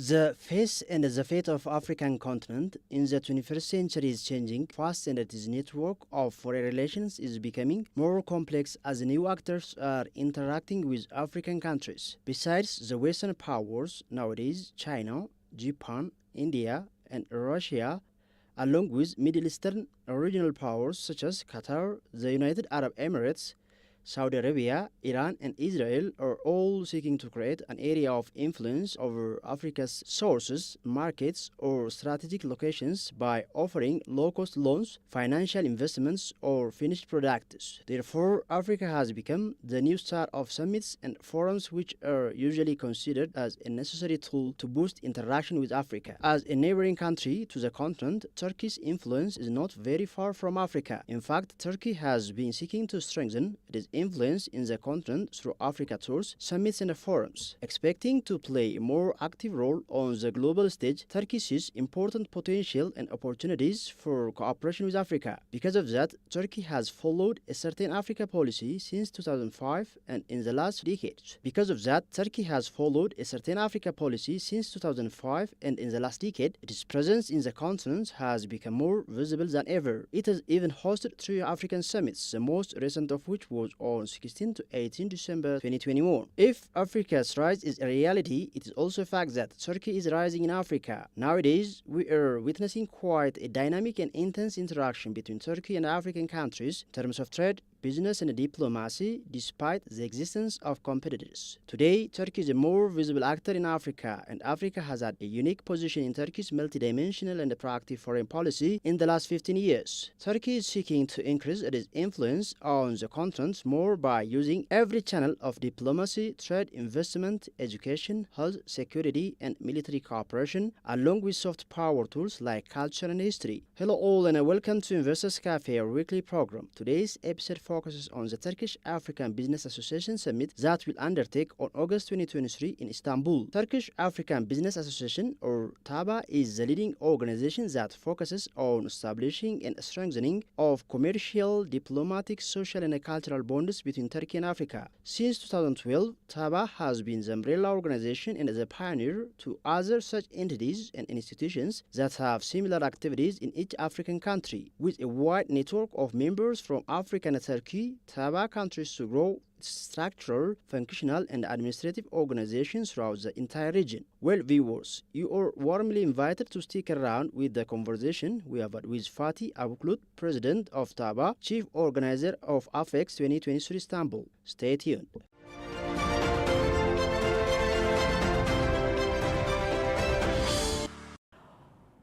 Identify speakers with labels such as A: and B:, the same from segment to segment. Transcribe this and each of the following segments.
A: The face and the fate of African continent in the 21st century is changing fast, and its network of foreign relations is becoming more complex as new actors are interacting with African countries. Besides the Western powers, nowadays China, Japan, India, and Russia, along with Middle Eastern regional powers such as Qatar, the United Arab Emirates, Saudi Arabia, Iran, and Israel are all seeking to create an area of influence over Africa's sources, markets, or strategic locations by offering low-cost loans, financial investments, or finished products. Therefore, Africa has become the new star of summits and forums, which are usually considered as a necessary tool to boost interaction with Africa. As a neighboring country to the continent, Turkey's influence is not very far from Africa. In fact, Turkey has been seeking to strengthen its influence in the continent through Africa tours, summits, and forums. Expecting to play a more active role on the global stage, Turkey sees important potential and opportunities for cooperation with Africa. Because of that, Turkey has followed a certain Africa policy since 2005 and in the last decades. Because of that, Turkey has followed a certain Africa policy since 2005 and in the last decade, its presence in the continent has become more visible than ever. It has even hosted 3 African summits, the most recent of which was on 16 to 18 December 2021. If Africa's rise is a reality, it is also a fact that Turkey is rising in Africa. Nowadays, we are witnessing quite a dynamic and intense interaction between Turkey and African countries in terms of trade, business, and diplomacy, despite the existence of competitors. Today, Turkey is a more visible actor in Africa, and Africa has had a unique position in Turkey's multidimensional and proactive foreign policy in the last 15 years. Turkey is seeking to increase its influence on the continent more by using every channel of diplomacy, trade, investment, education, health, security, and military cooperation, along with soft power tools like culture and history. Hello all, and welcome to Investors Café, our weekly program. Today's episode focuses on the Turkish-African Business Association Summit that will undertake on August 2023 in Istanbul. Turkish-African Business Association, or TABA, is the leading organization that focuses on establishing and strengthening of commercial, diplomatic, social, and cultural bonds between Turkey and Africa. Since 2012, TABA has been the umbrella organization and the pioneer to other such entities and institutions that have similar activities in each African country. With a wide network of members from Africa and Turkey, TABA countries to grow its structural, functional, and administrative organizations throughout the entire region. Well, viewers, you are warmly invited to stick around with the conversation we have had with Fatih Akbulut, President of TABA, Chief Organizer of AFEX 2023 Istanbul. Stay tuned.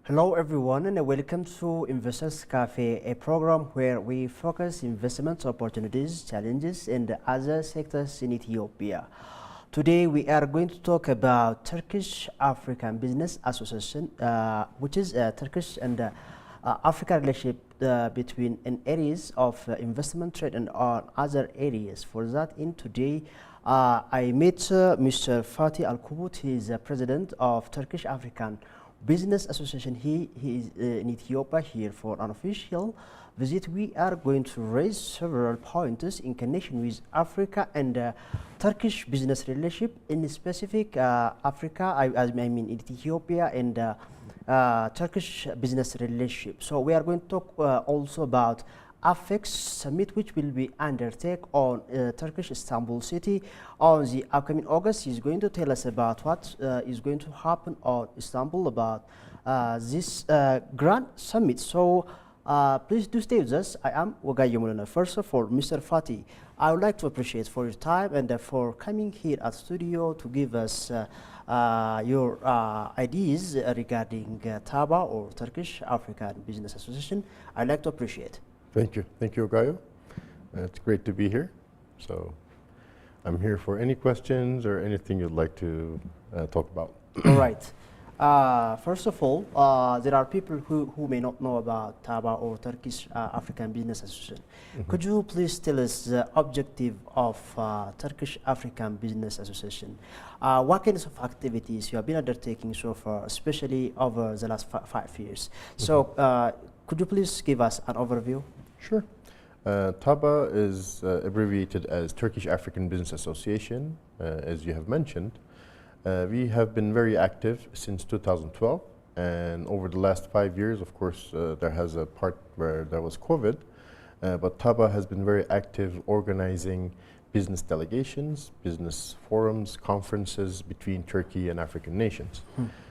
A: Hello everyone, and welcome to Investors Cafe, a program where we focus investment opportunities, challenges, and other sectors in Ethiopia. Today we are going to talk about Turkish-African Business Association, which is a Turkish and Africa relationship between areas of investment, trade, and other areas. For that, in today, I met Mr. Fatih Akbulut. He is the president of Turkish-African Business Association. He is in Ethiopia here for an official visit. We are going to raise several points in connection with Africa and Turkish business relationship, in specific Africa, I mean Ethiopia and Turkish business relationship. So we are going to talk also about AFEX summit, which will be undertaken on Turkish Istanbul city on the upcoming August. He's going to tell us about what is going to happen on Istanbul about this grand summit. So please do stay with us. I am Wagay Yomulana. First of all, Mr. Fatih, I would like to appreciate for your time and for coming here at studio to give us your ideas regarding TABA, or Turkish African Business Association. I'd like to appreciate.
B: Thank you, Ogayo. It's great to be here. So I'm here for any questions or anything you'd like to talk about.
A: All right. First of all, there are people who may not know about TABA, or Turkish African Business Association. Mm-hmm. Could you please tell us the objective of Turkish African Business Association? What kinds of activities you have been undertaking so far, especially over the last 5 years? Mm-hmm. So could you please give us an overview?
B: Sure. TABA is abbreviated as Turkish African Business Association, as you have mentioned. We have been very active since 2012, and over the last 5 years, of course, there has a part where there was COVID, but TABA has been very active organizing business delegations, business forums, conferences between Turkey and African nations.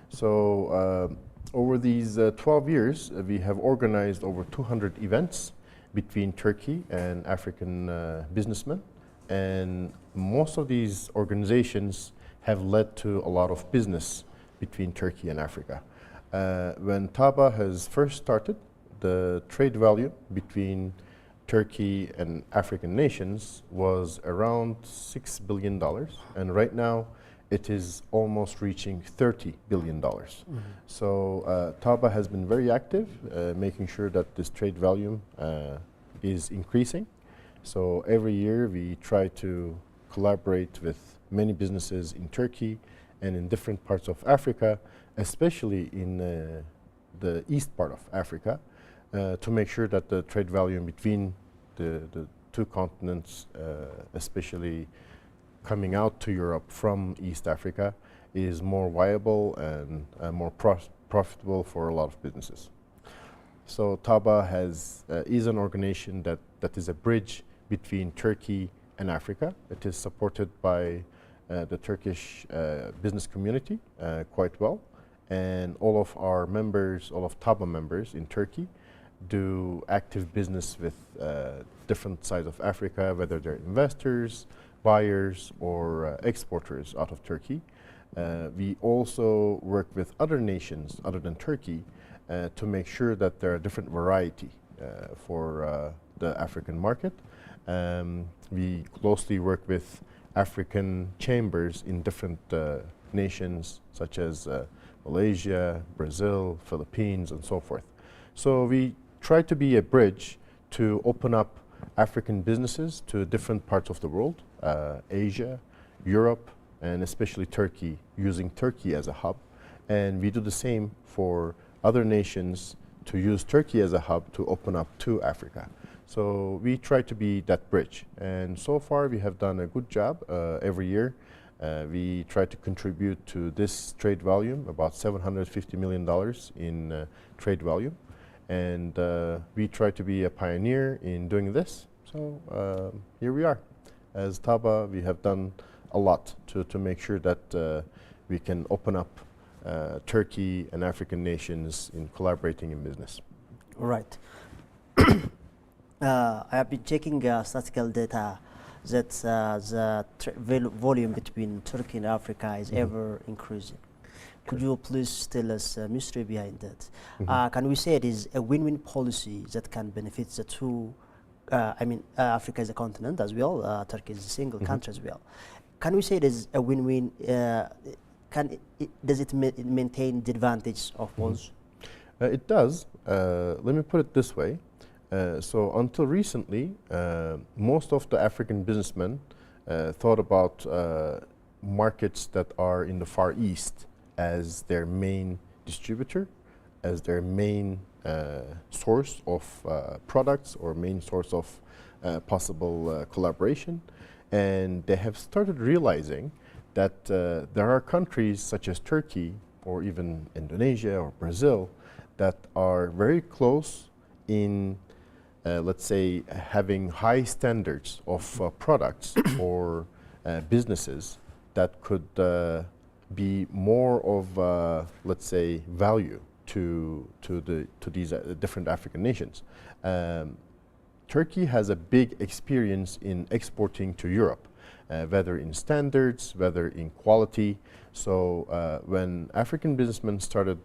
B: So over these 12 years, we have organized over 200 events between Turkey and African businessmen, and most of these organizations have led to a lot of business between Turkey and Africa. When TABA has first started, the trade value between Turkey and African nations was around $6 billion, and right now it is almost reaching $30 billion. So TABA has been very active, making sure that this trade volume is increasing. So every year we try to collaborate with many businesses in Turkey and in different parts of Africa, especially in the east part of Africa, to make sure that the trade volume between the two continents, especially coming out to Europe from East Africa, is more viable and more profitable for a lot of businesses. So TABA is an organization that is a bridge between Turkey and Africa. It is supported by the Turkish business community quite well, and all of our members, all of TABA members in Turkey, do active business with different sides of Africa, whether they're investors, buyers, or exporters out of Turkey. We also work with other nations other than Turkey to make sure that there are different variety for the African market. We closely work with African chambers in different nations such as Malaysia, Brazil, Philippines, and so forth. So we try to be a bridge to open up African businesses to different parts of the world, Asia, Europe, and especially Turkey, using Turkey as a hub. And we do the same for other nations to use Turkey as a hub to open up to Africa. So we try to be that bridge. And so far we have done a good job. Every year we try to contribute to this trade volume, about $750 million in trade volume. And we try to be a pioneer in doing this. So here we are. As TABA, we have done a lot to make sure that we can open up Turkey and African nations in collaborating in business.
A: Right. I have been checking statistical data that the volume between Turkey and Africa is ever increasing. Could you please tell us the mystery behind that? Can we say it is a win-win policy that can benefit the two? Africa is a continent as well. Turkey is a single country as well. Can we say it is a win-win? Does it maintain the advantage of both?
B: It does. Let me put it this way. So until recently, most of the African businessmen thought about markets that are in the Far East as their main distributor, as their main source of products or main source of possible collaboration. And they have started realizing that there are countries such as Turkey or even Indonesia or Brazil that are very close in, let's say, having high standards of products or businesses that could be more of, let's say, value to these different African nations. Turkey has a big experience in exporting to Europe, whether in standards, whether in quality. So when African businessmen started,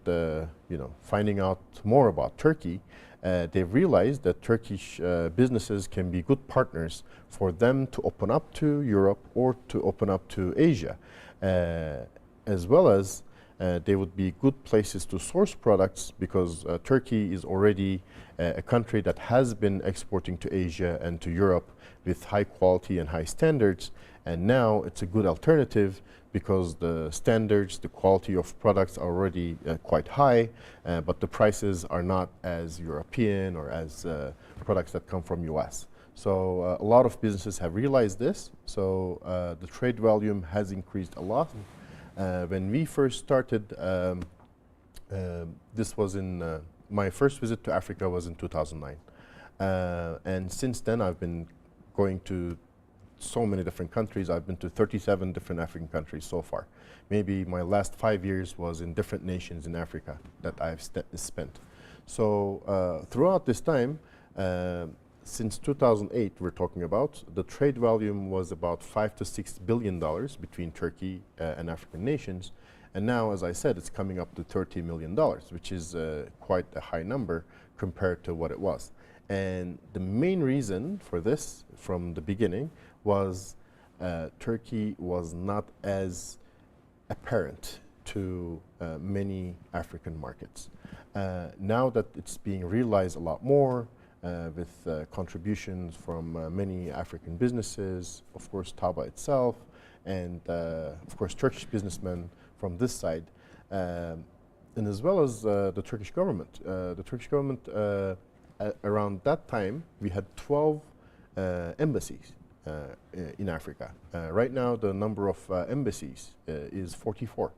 B: finding out more about Turkey, they realized that Turkish businesses can be good partners for them to open up to Europe or to open up to Asia, as well as they would be good places to source products because Turkey is already a country that has been exporting to Asia and to Europe with high quality and high standards, and now it's a good alternative because the standards, the quality of products are already quite high, but the prices are not as European or as products that come from US. So a lot of businesses have realized this, so the trade volume has increased a lot. When we first started, this was in my first visit to Africa was in 2009, and since then I've been going to so many different countries. I've been to 37 different African countries so far. Maybe my last 5 years was in different nations in Africa that I've spent. So throughout this time, since 2008 we're talking about, the trade volume was about $5 to $6 billion between Turkey and African nations. And now, as I said, it's coming up to $30 million, which is quite a high number compared to what it was. And the main reason for this from the beginning was Turkey was not as apparent to many African markets. Now that it's being realized a lot more with contributions from many African businesses, of course TABA itself, and of course Turkish businessmen from this side, and as well as the Turkish government. The Turkish government, around that time, we had 12 embassies in Africa. Right now, the number of embassies is 44.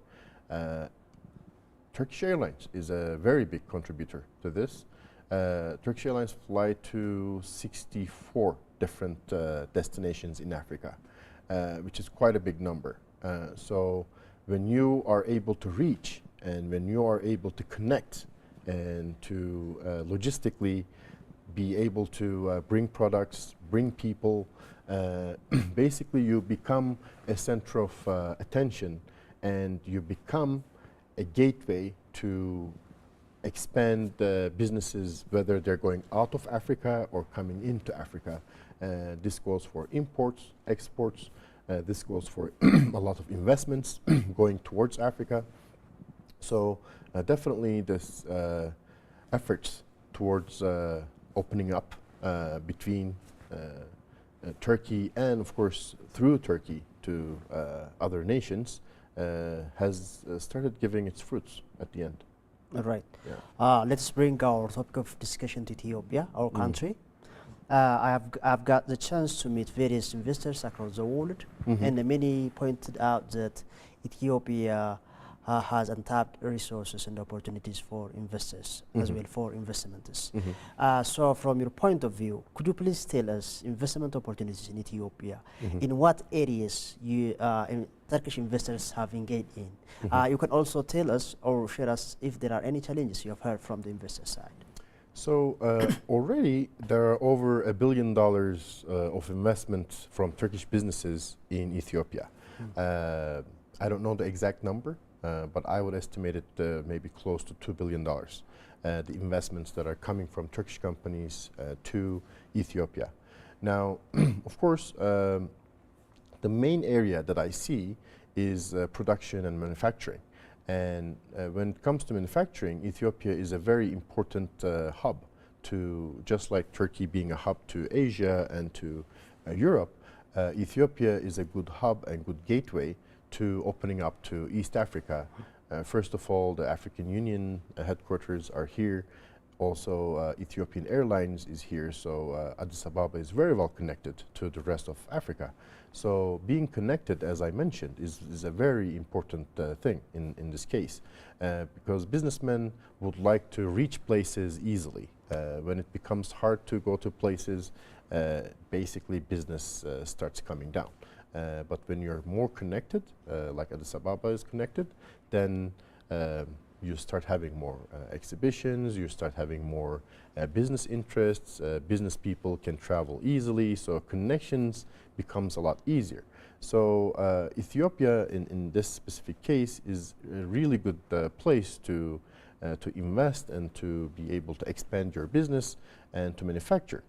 B: Turkish Airlines is a very big contributor to this. Turkish Airlines fly to 64 different destinations in Africa, which is quite a big number. So when you are able to reach and when you are able to connect and to logistically be able to bring products, bring people, basically you become a center of attention, and you become a gateway to expand businesses, whether they're going out of Africa or coming into Africa. This goes for imports, exports. This goes for a lot of investments going towards Africa. So definitely this efforts towards opening up between Turkey and, of course, through Turkey to other nations has started giving its fruits at the end.
A: All right.
B: Yeah.
A: Let's bring our topic of discussion to Ethiopia, our country. I've got the chance to meet various investors across the world, and many pointed out that Ethiopia has untapped resources and opportunities for investors as well for investments. So from your point of view, could you please tell us investment opportunities in Ethiopia? In what areas Turkish investors have engaged in? You can also tell us or share us if there are any challenges you have heard from the investor side.
B: So already there are over $1 billion of investment from Turkish businesses in Ethiopia. I don't know the exact number, but I would estimate it maybe close to $2 billion. The investments that are coming from Turkish companies to Ethiopia. Now, of course, the main area that I see is production and manufacturing. And when it comes to manufacturing, Ethiopia is a very important hub to, just like Turkey being a hub to Asia and to Europe, Ethiopia is a good hub and good gateway to opening up to East Africa. First of all, the African Union headquarters are here. Also, Ethiopian Airlines is here, so Addis Ababa is very well connected to the rest of Africa. So being connected, as I mentioned, is a very important thing in this case, because businessmen would like to reach places easily. When it becomes hard to go to places, basically business starts coming down. But when you're more connected, like Addis Ababa is connected, then you start having more exhibitions, you start having more business interests, business people can travel easily, so connections becomes a lot easier. So Ethiopia in this specific case is a really good place to invest and to be able to expand your business and to manufacture.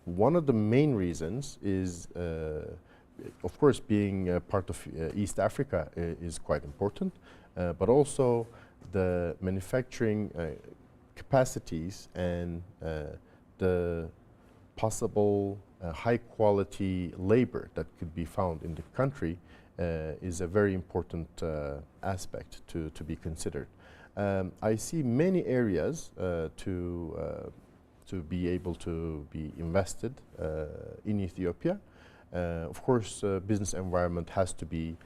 B: One of the main reasons is, of course, being part of East Africa is quite important, but also the manufacturing capacities and the possible high quality labor that could be found in the country is a very important aspect to be considered. I see many areas to be able to be invested in Ethiopia. Of course, business environment has to be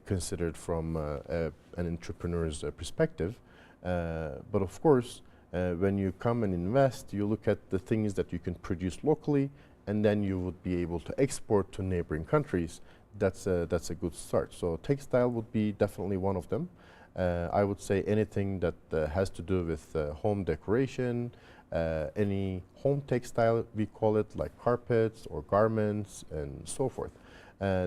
B: considered from an entrepreneur's perspective. But of course, when you come and invest, you look at the things that you can produce locally, and then you would be able to export to neighboring countries. That's a good start. So textile would be definitely one of them. I would say anything that has to do with home decoration, any home textile, we call it, like carpets or garments and so forth.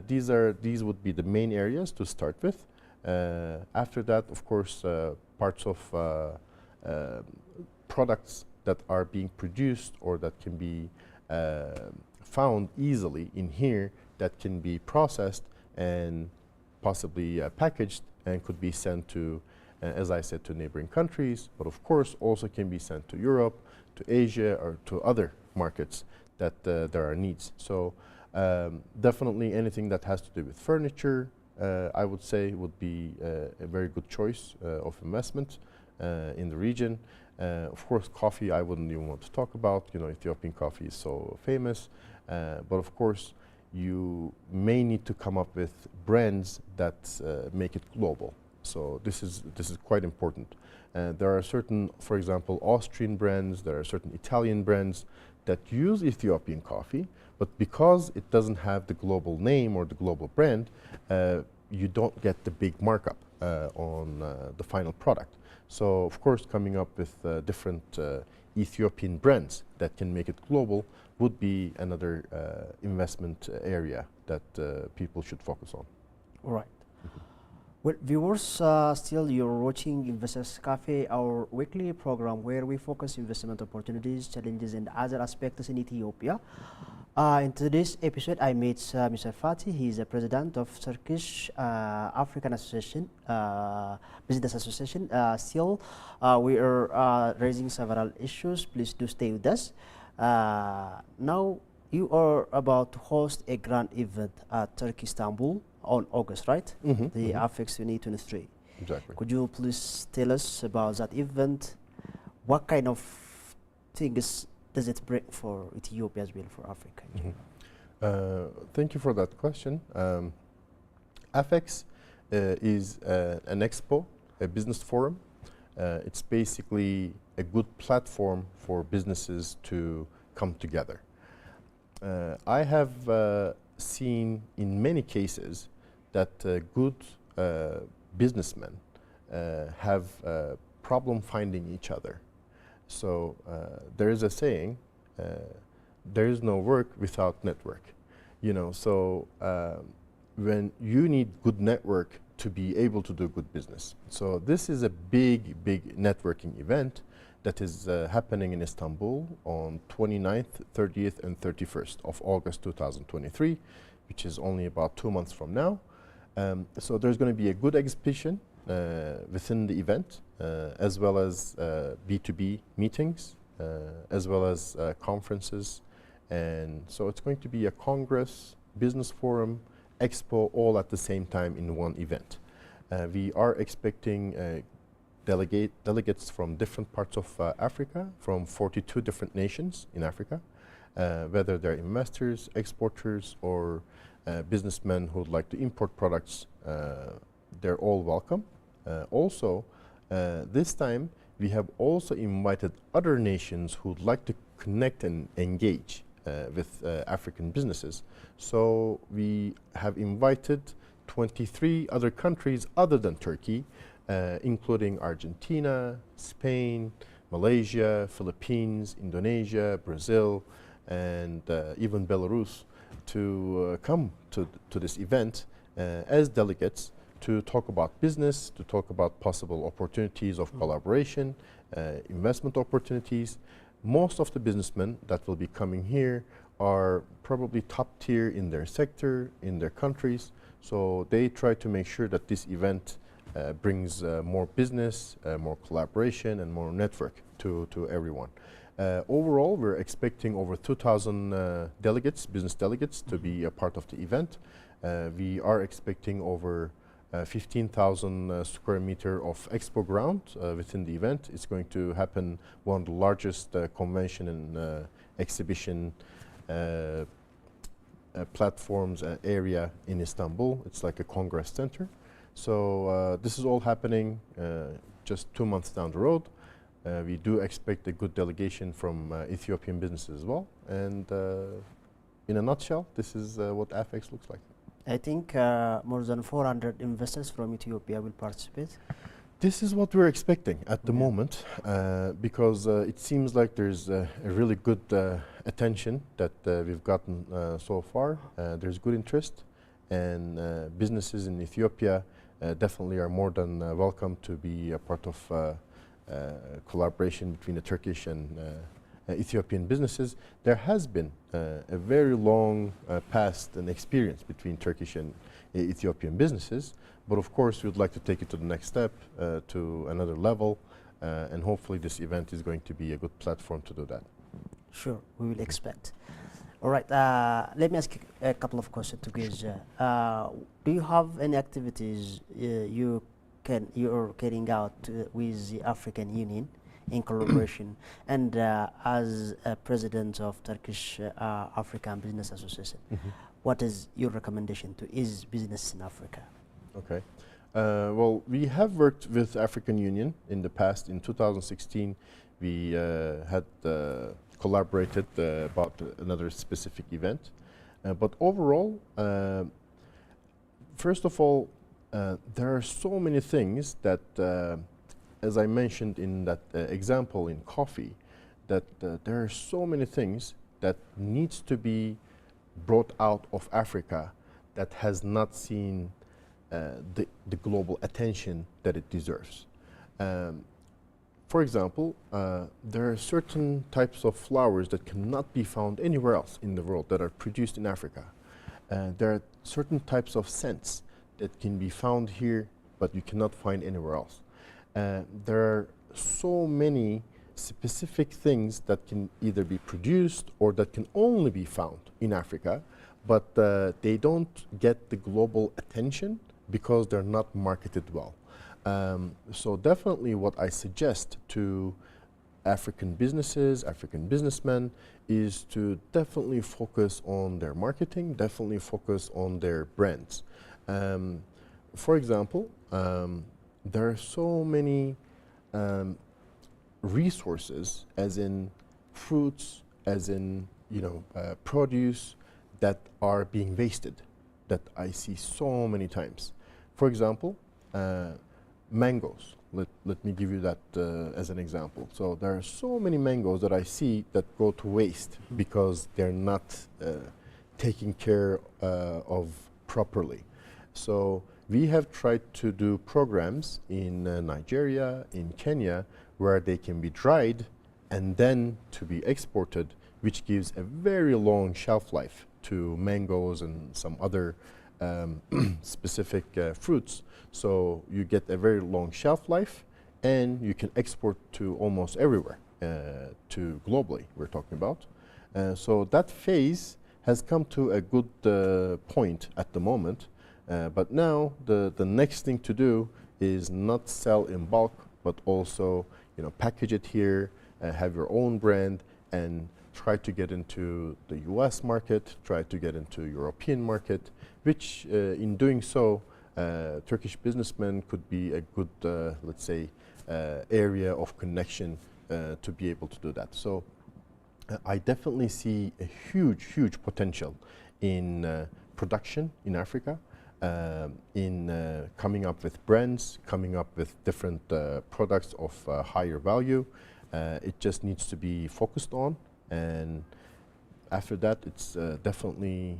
B: These would be the main areas to start with. After that, of course, parts of products that are being produced or that can be found easily in here, that can be processed and possibly packaged and could be sent to, as I said, to neighboring countries, but of course also can be sent to Europe, to Asia, or to other markets that there are needs. So definitely anything that has to do with furniture, I would say would be a very good choice of investment in the region. Of course, coffee I wouldn't even want to talk about. You know, Ethiopian coffee is so famous. But of course, you may need to come up with brands that make it global. So this is quite important. There are certain, for example, Austrian brands, there are certain Italian brands that use Ethiopian coffee, but because it doesn't have the global name or the global brand, you don't get the big markup on the final product. So of course, coming up with different Ethiopian brands that can make it global would be another investment area that people should focus on.
A: All right. Well, viewers, still you're watching Investors Cafe, our weekly program where we focus investment opportunities, challenges, and other aspects in Ethiopia. In today's episode, I met Mr. Fatih. He is the president of Turkish African Association, Business Association. Still, we are raising several issues. Please do stay with us. Now, you are about to host a grand event at Turkey, Istanbul on August, right? The AFEX 2023.
B: Exactly.
A: Could you please tell us about that event? What kind of things does it bring for Ethiopia as well, for Africa?
B: Thank you for that question. AFEX is an expo, a business forum. It's basically a good platform for businesses to come together. I have seen in many cases that good businessmen have problem finding each other. So there is a saying, there is no work without network. You know, so when you need good network to be able to do good business. So this is a big networking event that is happening in Istanbul on 29th, 30th, and 31st of August 2023, which is only about 2 months from now. So there's going to be a good exhibition within the event, as well as B2B meetings, as well as conferences. And so it's going to be a congress, business forum, expo, all at the same time in one event. We are expecting delegates from different parts of Africa, from 42 different nations in Africa, whether they're investors, exporters, or businessmen who would like to import products. They're all welcome. Also, this time we have also invited other nations who would like to connect and engage with African businesses. So we have invited 23 other countries other than Turkey, including Argentina, Spain, Malaysia, Philippines, Indonesia, Brazil, and even Belarus to come to this event as delegates to talk about business, to talk about possible opportunities of collaboration, investment opportunities. Most of the businessmen that will be coming here are probably top tier in their sector, in their countries. So they try to make sure that this event brings more business, more collaboration, and more network to everyone. Overall, we're expecting over 2,000 delegates, business delegates, to be a part of the event. We are expecting over 15,000 square meter of expo ground within the event. It's going to happen one of the largest convention and exhibition platforms area in Istanbul. It's like a congress center. So this is all happening just 2 months down the road. We do expect a good delegation from Ethiopian businesses as well. And in a nutshell, this is what AFEX looks like.
A: I think more than 400 investors from Ethiopia will participate.
B: This is what we're expecting at the moment, because it seems like there's a really good attention that we've gotten so far. There's good interest, and businesses in Ethiopia definitely are more than welcome to be a part of collaboration between the Turkish and Ethiopian businesses. There has been a very long past and experience between Turkish and Ethiopian businesses. But of course, we'd like to take it to the next step, to another level, and hopefully this event is going to be a good platform to do that.
A: Sure, we will expect. All right, let me ask you a couple of questions to Geza. Do you have any activities you're carrying out with the African Union in collaboration, and as a president of Turkish African Business Association, what is your recommendation to ease business in Africa?
B: Okay. Well, we have worked with African Union in the past. In 2016, we had collaborated about another specific event. But overall, first of all, there are so many things that, as I mentioned in that example in coffee, that there are so many things that needs to be brought out of Africa that has not seen the global attention that it deserves. For example, there are certain types of flowers that cannot be found anywhere else in the world that are produced in Africa. There are certain types of scents that can be found here, but you cannot find anywhere else. There are so many specific things that can either be produced or that can only be found in Africa, but they don't get the global attention because they're not marketed well. So definitely what I suggest to African businesses, African businessmen, is to definitely focus on their marketing, definitely focus on their brands. For example, there are so many resources, as in fruits, as in produce, that are being wasted, that I see so many times. For example, mangoes. Let me give you that as an example. So there are so many mangoes that I see that go to waste because they're not taken care of properly. So we have tried to do programs in Nigeria, in Kenya, where they can be dried and then to be exported, which gives a very long shelf life to mangoes and some other specific fruits. So you get a very long shelf life, and you can export to almost everywhere, to globally we're talking about. So that phase has come to a good point at the moment. But now the next thing to do is not sell in bulk, but also package it here, have your own brand, and try to get into the US market, try to get into European market, which in doing so, Turkish businessmen could be a good, let's say, area of connection to be able to do that. So I definitely see a huge potential in production in Africa, in coming up with brands, coming up with different products of higher value. It just needs to be focused on, and after that, it's definitely,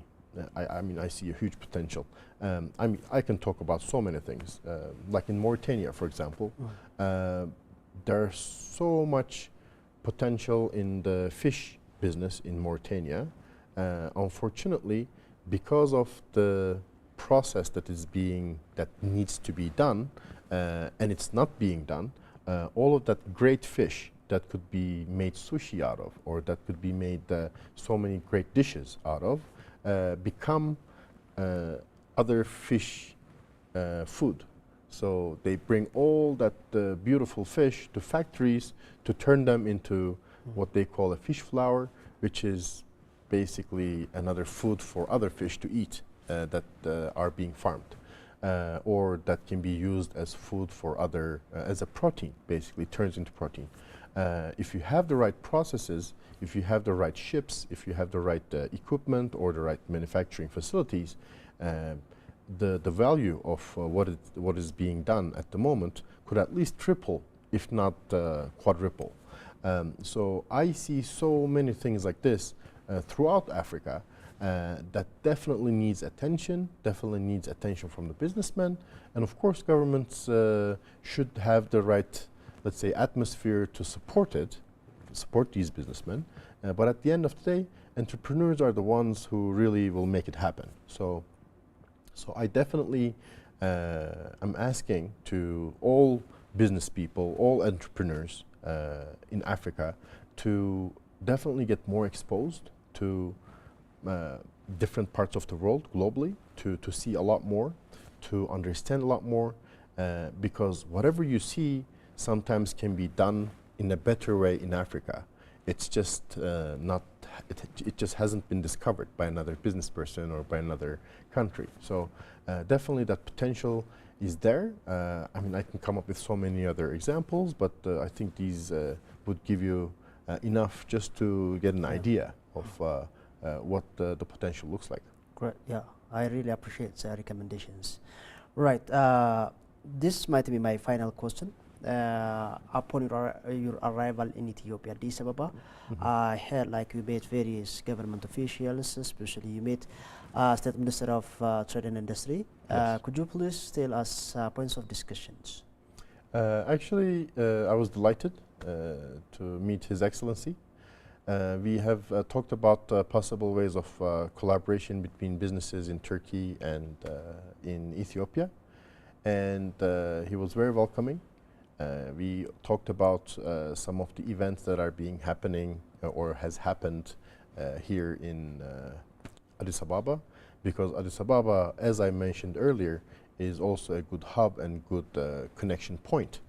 B: I see a huge potential. I can talk about so many things, like in Mauritania, for example. There's so much potential in the fish business in Mauritania. Unfortunately, because of the process that needs to be done, and it's not being done, all of that great fish that could be made sushi out of, or that could be made so many great dishes out of, become other fish food. So they bring all that beautiful fish to factories to turn them into what they call a fish flour, which is basically another food for other fish to eat that are being farmed, or that can be used as food for other, as a protein, basically turns into protein. If you have the right processes, if you have the right ships, if you have the right equipment or the right manufacturing facilities, the value of what is being done at the moment could at least triple, if not quadruple. So I see so many things like this throughout Africa that definitely needs attention from the businessmen, and of course governments should have the right, let's say, atmosphere to support these businessmen. But at the end of the day, entrepreneurs are the ones who really will make it happen. So I definitely am asking to all business people, all entrepreneurs in Africa to definitely get more exposed to different parts of the world globally, to see a lot more, to understand a lot more, because whatever you see sometimes can be done in a better way in Africa. It's just it just hasn't been discovered by another business person or by another country. So definitely that potential is there. I mean, I can come up with so many other examples, but I think these would give you enough just to get an idea of what the potential looks like.
A: Great, yeah, I really appreciate the recommendations. Right, this might be my final question. Upon your arrival in Ethiopia, Addis Ababa, I heard like you met various government officials, especially you met State Minister of Trade and Industry.
B: Yes.
A: Could you please tell us points of discussions?
B: Actually, I was delighted to meet His Excellency. We have talked about possible ways of collaboration between businesses in Turkey and in Ethiopia, and he was very welcoming. We talked about some of the events that are happening or has happened here in Addis Ababa, because Addis Ababa, as I mentioned earlier, is also a good hub and good connection point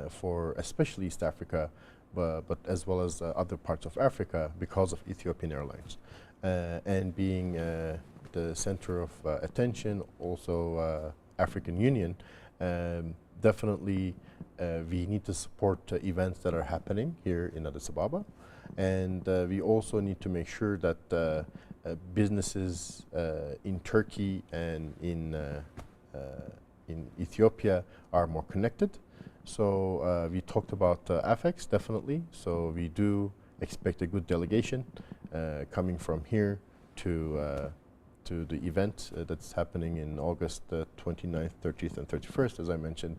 B: for especially East Africa, but as well as other parts of Africa because of Ethiopian Airlines. And being the center of attention, also African Union, definitely we need to support events that are happening here in Addis Ababa, and we also need to make sure that businesses in Turkey and in Ethiopia are more connected. So we talked about AFEX, definitely. So we do expect a good delegation coming from here to the event that's happening in August 29th, 30th, and 31st, as I mentioned.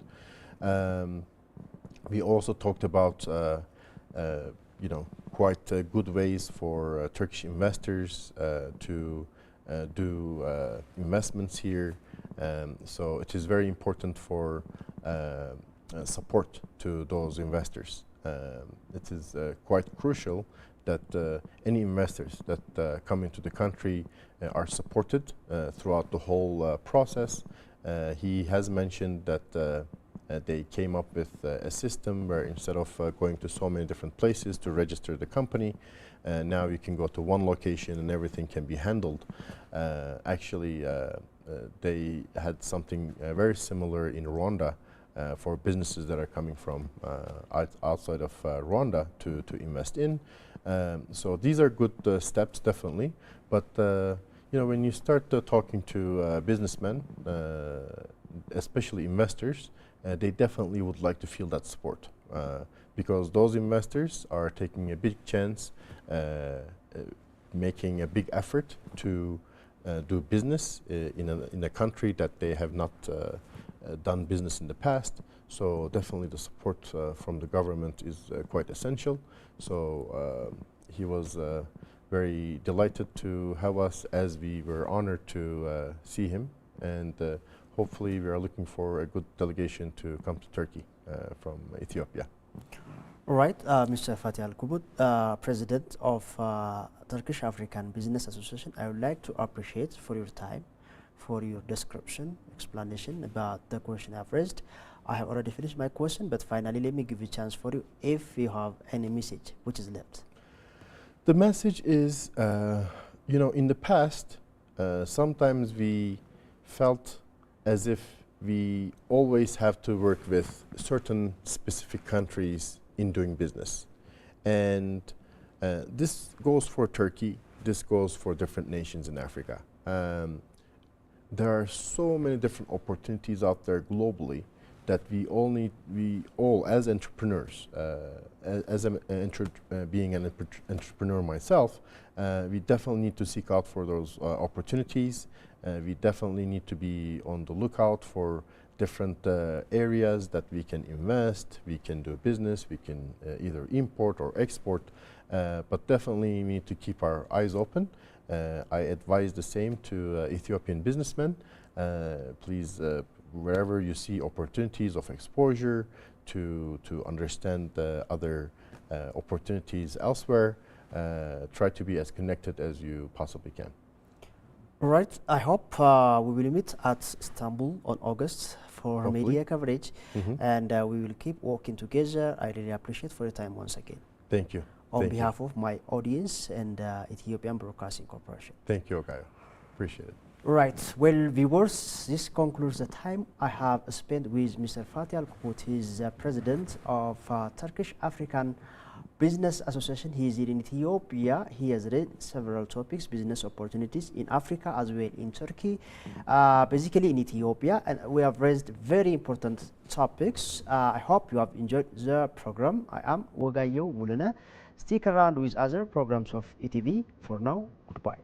B: We also talked about quite good ways for Turkish investors to do investments here. So it is very important for support to those investors. It is quite crucial that any investors that come into the country are supported throughout the whole process. He has mentioned that they came up with a system where instead of going to so many different places to register the company, now you can go to one location and everything can be handled. Actually, they had something very similar in Rwanda for businesses that are coming from outside of Rwanda to invest in. So these are good steps, definitely. But when you start talking to businessmen, especially investors, they definitely would like to feel that support because those investors are taking a big chance, making a big effort to do business in a country that they have not done business in the past. So definitely the support from the government is quite essential. So he was very delighted to have us, as we were honored to see him, and hopefully we are looking for a good delegation to come to Turkey from Ethiopia.
A: All right, Mr. Fatih Akbulut, President of Turkish African Business Association, I would like to appreciate for your time, for your description, explanation about the question I've raised. I have already finished my question, but finally let me give you a chance for you if you have any message which is left.
B: The message is You know, in the past, sometimes we felt as if we always have to work with certain specific countries in doing business. And this goes for Turkey, this goes for different nations in Africa. There are so many different opportunities out there globally that we all as entrepreneurs, being an entrepreneur myself, we definitely need to seek out for those opportunities. We definitely need to be on the lookout for different areas that we can invest, we can do business, we can either import or export, but definitely we need to keep our eyes open. I advise the same to Ethiopian businessmen. Please, wherever you see opportunities of exposure, to understand other opportunities elsewhere, try to be as connected as you possibly can.
A: All right, I hope we will meet at Istanbul on August for
B: Hopefully.
A: media coverage, and we will keep working together. I really appreciate for your time once again.
B: Thank you.
A: On
B: Thank
A: behalf of my audience and Ethiopian Broadcasting Corporation.
B: Thank you, Ogayo. Appreciate it.
A: Right, well, viewers, this concludes the time I have spent with Mr. Fatih Akbulut. He is president of Turkish African Business Association. He is here in Ethiopia. He has read several topics, business opportunities in Africa as well in Turkey, basically in Ethiopia, and we have raised very important topics. I hope you have enjoyed the program. I am Ogayo Muluna. Stick around with other programs of ETV. For now, goodbye.